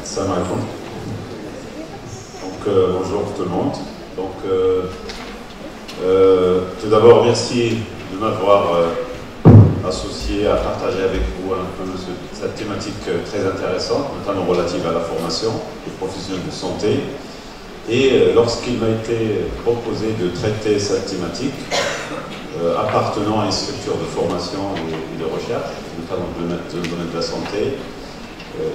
Salam alaikum. Donc, bonjour tout le monde. Donc, tout d'abord, merci de m'avoir associé à partager avec vous un peu cette thématique très intéressante, notamment relative à la formation des professionnels de santé. Et lorsqu'il m'a été proposé de traiter cette thématique, appartenant à une structure de formation et de recherche, notamment dans le domaine de la santé,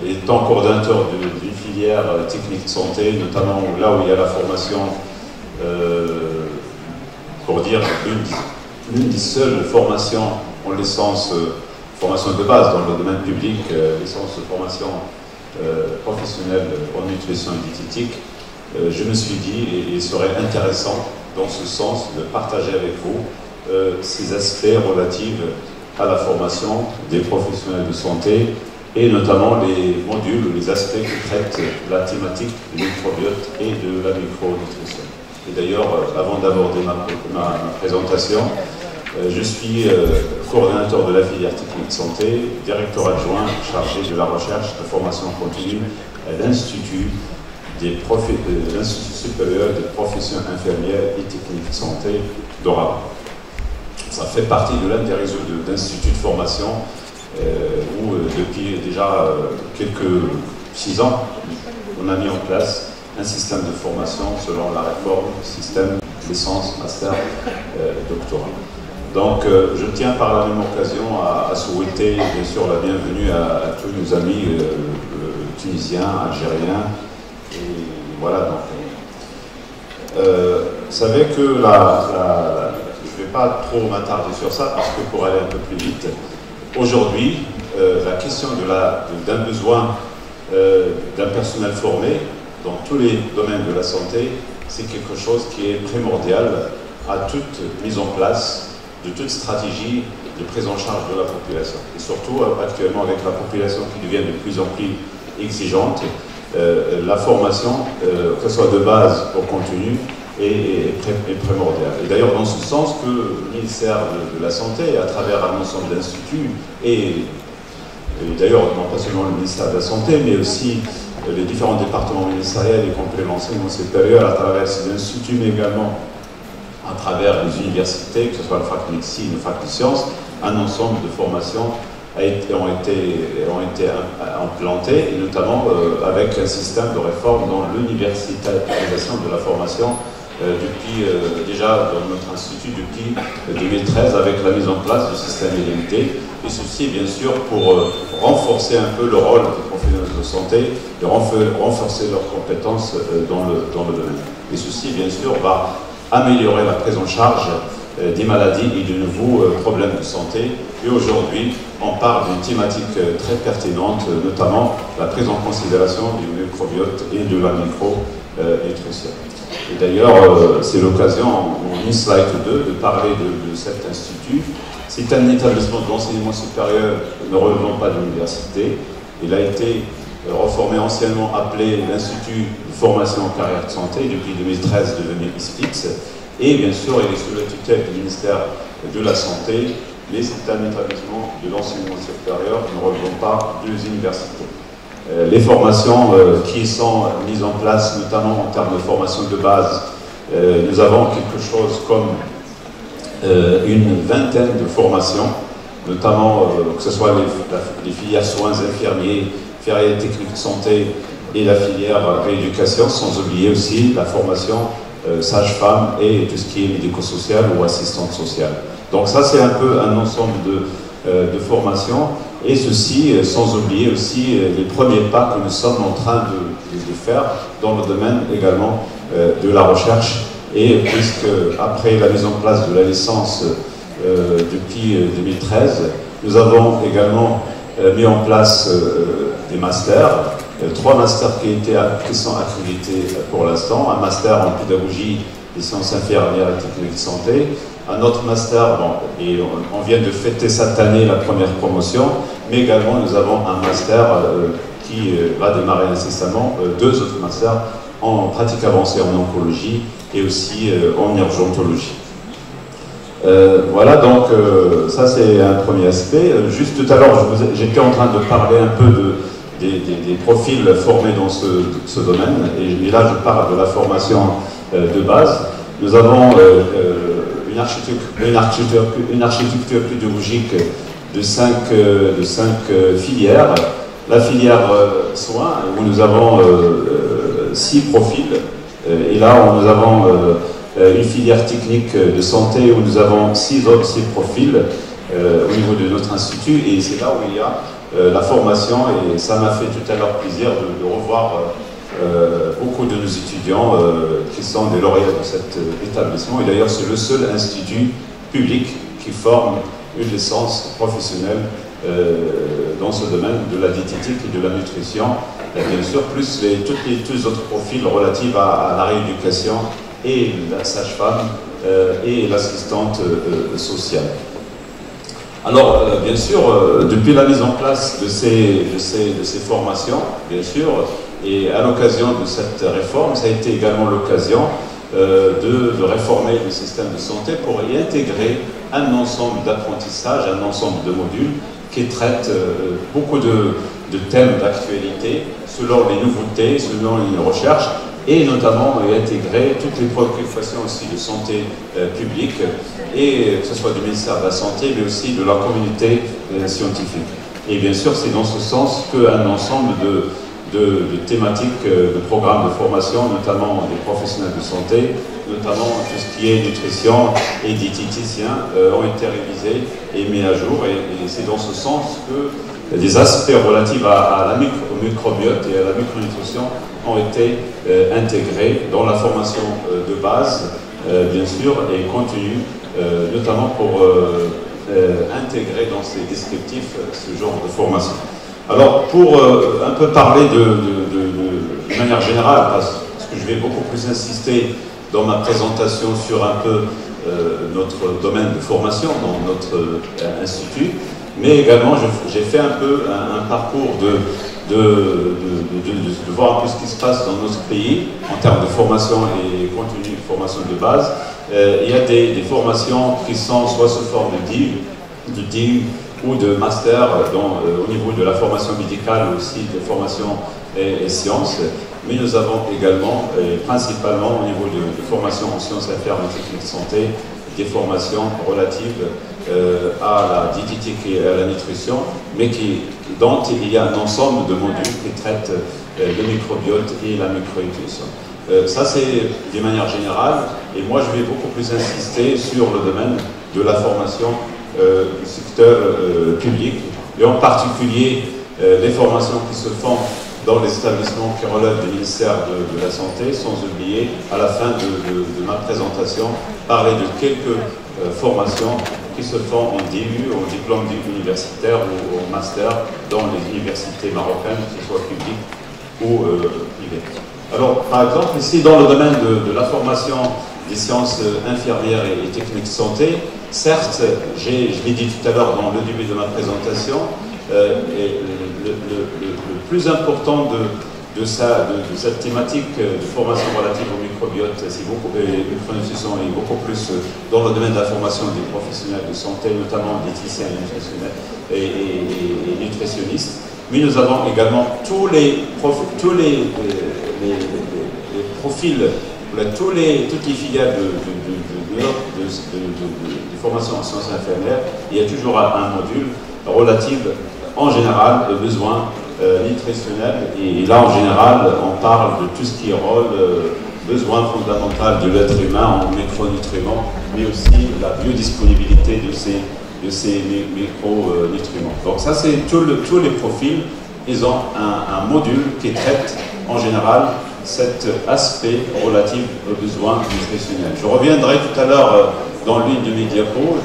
étant coordinateur d'une filière technique de santé, notamment là où il y a la formation, pour dire l'une des seules formations en licence, formation de base dans le domaine public, licence de formation professionnelle en nutrition et diététique, je me suis dit, et il serait intéressant dans ce sens de partager avec vous ces aspects relatifs à la formation des professionnels de santé et notamment les modules ou les aspects qui traitent la thématique du microbiote et de la micronutrition. Et d'ailleurs, avant d'aborder ma présentation, je suis coordinateur de la filière technique santé, directeur adjoint chargé de la recherche de formation continue à l'Institut supérieur des professions infirmières et techniques de santé d'Orawa. Ça fait partie de l'un des réseaux d'instituts de formation où depuis déjà quelques 6 ans, on a mis en place un système de formation selon la réforme du système licence, master, doctorat. Donc je tiens par la même occasion à souhaiter bien sûr la bienvenue à tous nos amis tunisiens, algériens, et voilà donc. Vous savez que je ne vais pas trop m'attarder sur ça parce que pour aller un peu plus vite, aujourd'hui, la question d'un besoin d'un personnel formé dans tous les domaines de la santé, c'est quelque chose qui est primordial à toute mise en place de toute stratégie de prise en charge de la population. Et surtout, actuellement, avec la population qui devient de plus en plus exigeante, la formation, que ce soit de base ou continue, est primordiale. Et d'ailleurs, dans ce sens que le ministère de la Santé, à travers un ensemble d'instituts, et d'ailleurs, non pas seulement le ministère de la Santé, mais aussi les différents départements ministériels, y compris l'enseignement supérieur, à travers ces instituts, mais également à travers les universités, que ce soit la fac de médecine, la fac de sciences, un ensemble de formations ont été implantées, et notamment avec un système de réforme dans l'universitarisation de la formation depuis déjà dans notre institut depuis 2013 avec la mise en place du système LMT, et ceci bien sûr pour renforcer un peu le rôle des professionnels de santé, de renforcer leurs compétences dans le domaine. Et ceci bien sûr va améliorer la prise en charge des maladies et de nouveaux problèmes de santé. Et aujourd'hui, on parle d'une thématique très pertinente, notamment la prise en considération du microbiote et de la micronutrition. Et d'ailleurs, c'est l'occasion, en slide 2, de parler de cet institut. C'est un établissement de l'enseignement supérieur ne relevant pas de l'université. Il a été reformé, anciennement appelé l'Institut de formation en carrière de santé, depuis 2013 devenu ISPIX, et bien sûr il est sous la tutelle du ministère de la Santé, mais c'est un établissement de l'enseignement supérieur ne relevant pas des universités. Les formations qui sont mises en place, notamment en termes de formation de base, nous avons quelque chose comme une vingtaine de formations, notamment que ce soit les filières soins infirmiers, filière technique de santé et la filière rééducation, sans oublier aussi la formation sage-femme et tout ce qui est médico-social ou assistante sociale. Donc ça, c'est un peu un ensemble de formations, et ceci sans oublier aussi les premiers pas que nous sommes en train de faire dans le domaine également de la recherche, et puisque après la mise en place de la licence depuis 2013, nous avons également mis en place des masters, 3 masters qui sont accrédités pour l'instant, un master en pédagogie des sciences infirmières et techniques de santé, un autre master, et on vient de fêter cette année la première promotion, mais également nous avons un master qui va démarrer incessamment, 2 autres masters en pratique avancée en oncologie et aussi en urgentologie. Voilà, donc ça c'est un premier aspect. Juste tout à l'heure, j'étais en train de parler un peu des profils formés dans ce domaine. Et là, je parle de la formation de base. Nous avons une architecture pédagogique de cinq filières. La filière soins, où nous avons 6 profils. Et là, nous avons une filière technique de santé où nous avons 6 profils au niveau de notre institut. Et c'est là où il y a la formation. Et ça m'a fait tout à l'heure plaisir de revoir beaucoup de nos étudiants qui sont des lauréats de cet établissement. Et d'ailleurs, c'est le seul institut public qui forme une licence professionnelle dans ce domaine de la diététique et de la nutrition, et bien sûr, plus tous les autres profils relatifs à la rééducation et la sage-femme et l'assistante sociale. Alors, bien sûr, depuis la mise en place de ces formations, bien sûr, et à l'occasion de cette réforme, ça a été également l'occasion de réformer le système de santé pour y intégrer un ensemble d'apprentissages, un ensemble de modules qui traitent beaucoup de thèmes d'actualité selon les nouveautés, selon les recherches, et notamment y intégrer toutes les préoccupations aussi de santé publique, et que ce soit du ministère de la Santé, mais aussi de la communauté scientifique. Et bien sûr, c'est dans ce sens qu'un ensemble de thématiques, de programmes de formation, notamment des professionnels de santé, notamment tout ce qui est nutrition et diététicien, ont été révisés et mis à jour. Et c'est dans ce sens que des aspects relatifs au microbiote et à la micronutrition ont été intégrés dans la formation de base, bien sûr, et continue, notamment pour intégrer dans ces descriptifs ce genre de formation. Alors, pour un peu parler de manière générale, parce que je vais beaucoup plus insister dans ma présentation sur un peu notre domaine de formation dans notre institut, mais également j'ai fait un peu un parcours de voir un peu ce qui se passe dans notre pays en termes de formation et contenu de formation de base. Il y a des formations qui sont soit sous forme de DIU ou de master au niveau de la formation médicale, aussi de formation et sciences, mais nous avons également, principalement au niveau de formation en sciences infirmières et techniques de santé, des formations relatives à la diététique et à la nutrition, mais dont il y a un ensemble de modules qui traitent le microbiote et la micronutrition. Ça, c'est d'une manière générale, et moi je vais beaucoup plus insister sur le domaine de la formation du secteur public, et en particulier les formations qui se font dans les établissements qui relèvent du ministère de la Santé, sans oublier, à la fin de ma présentation, parler de quelques formations qui se font en DU, au diplôme universitaire ou au master dans les universités marocaines, qu'elles soient publiques ou privées. Alors, par exemple, ici, dans le domaine de la formation des sciences infirmières et techniques de santé, certes, je l'ai dit tout à l'heure dans le début de ma présentation, le plus important de cette thématique de formation relative au microbiote, c'est beaucoup, micronutrition est beaucoup plus dans le domaine de la formation des professionnels de santé, notamment diététiciens et nutritionnistes. Mais nous avons également tous les profils, toutes les filières de formation en sciences infirmières. Il y a toujours un module relatif en général aux besoins nutritionnels, et là en général on parle de tout ce qui est rôle, besoin fondamental de l'être humain en micronutriments, mais aussi la biodisponibilité de ces micronutriments. Donc ça, c'est tous les profils, ils ont un module qui traite en général cet aspect relatif aux besoins nutritionnels. Je reviendrai tout à l'heure dans l'une de mes diapos,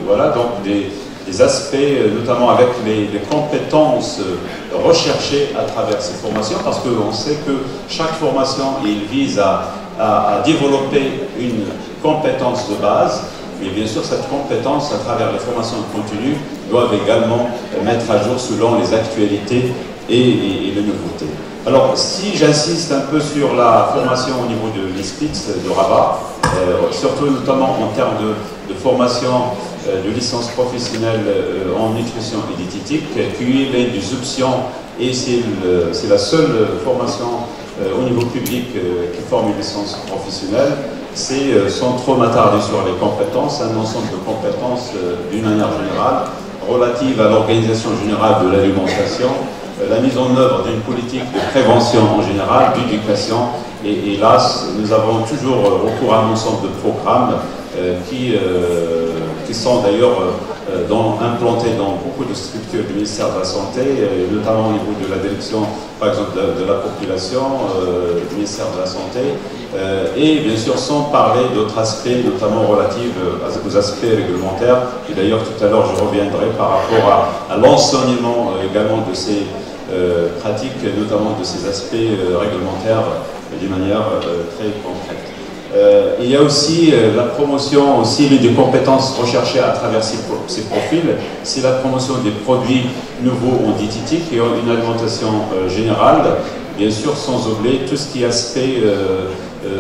voilà, donc des aspects, notamment avec les compétences recherchées à travers ces formations, parce qu'on sait que chaque formation, il vise à développer une compétence de base, mais bien sûr, cette compétence, à travers les formations continues, doivent également mettre à jour selon les actualités et les nouveautés. Alors, si j'insiste un peu sur la formation au niveau de l'ISPITS de Rabat, surtout notamment en termes de formation de licence professionnelle en nutrition et diététique, qui est des options et c'est la seule formation au niveau public qui forme une licence professionnelle. C'est, sans trop m'attarder sur les compétences, un ensemble de compétences d'une manière générale, relatives à l'organisation générale de l'alimentation, la mise en œuvre d'une politique de prévention en général, d'éducation, et là, nous avons toujours recours à un ensemble de programmes qui sont d'ailleurs implantés dans beaucoup de structures du ministère de la Santé, notamment au niveau de la direction, par exemple, de la population, du ministère de la Santé, et bien sûr sans parler d'autres aspects, notamment relatifs aux aspects réglementaires, et d'ailleurs tout à l'heure je reviendrai par rapport à l'enseignement également de ces pratiques, notamment de ces aspects réglementaires d'une manière très concrète. Il y a aussi la promotion aussi des compétences recherchées à travers ces profils. C'est la promotion des produits nouveaux ou diététiques et une alimentation générale, bien sûr sans oublier tout ce qui est aspect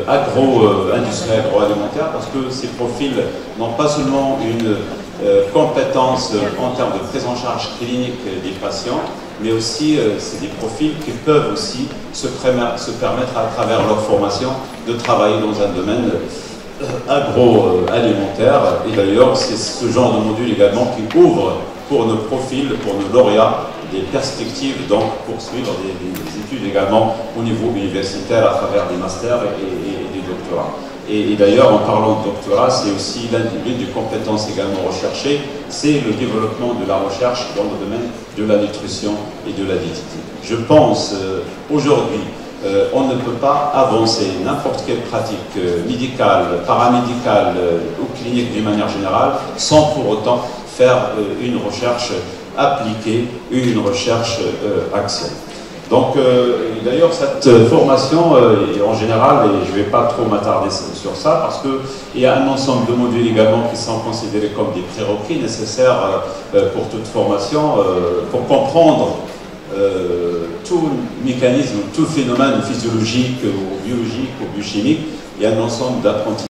agro-industriel, agroalimentaire, parce que ces profils n'ont pas seulement une compétence en termes de prise en charge clinique des patients, mais aussi c'est des profils qui peuvent aussi se permettre à travers leur formation de travailler dans un domaine agroalimentaire. Et d'ailleurs, c'est ce genre de module également qui ouvre pour nos profils, pour nos lauréats, des perspectives donc pour suivre des études également au niveau universitaire à travers des masters et des doctorats. Et d'ailleurs, en parlant de doctorat, c'est aussi l'une des compétences également recherchées, c'est le développement de la recherche dans le domaine de la nutrition et de la diététique. Je pense aujourd'hui, on ne peut pas avancer n'importe quelle pratique médicale, paramédicale ou clinique d'une manière générale sans pour autant faire une recherche appliquée, une recherche axée. Donc, d'ailleurs, cette formation, en général, et je ne vais pas trop m'attarder sur ça, parce qu'il y a un ensemble de modules également qui sont considérés comme des prérequis nécessaires pour toute formation, pour comprendre tout mécanisme, tout phénomène physiologique ou biologique ou biochimique. Il y a un ensemble d'apprentissages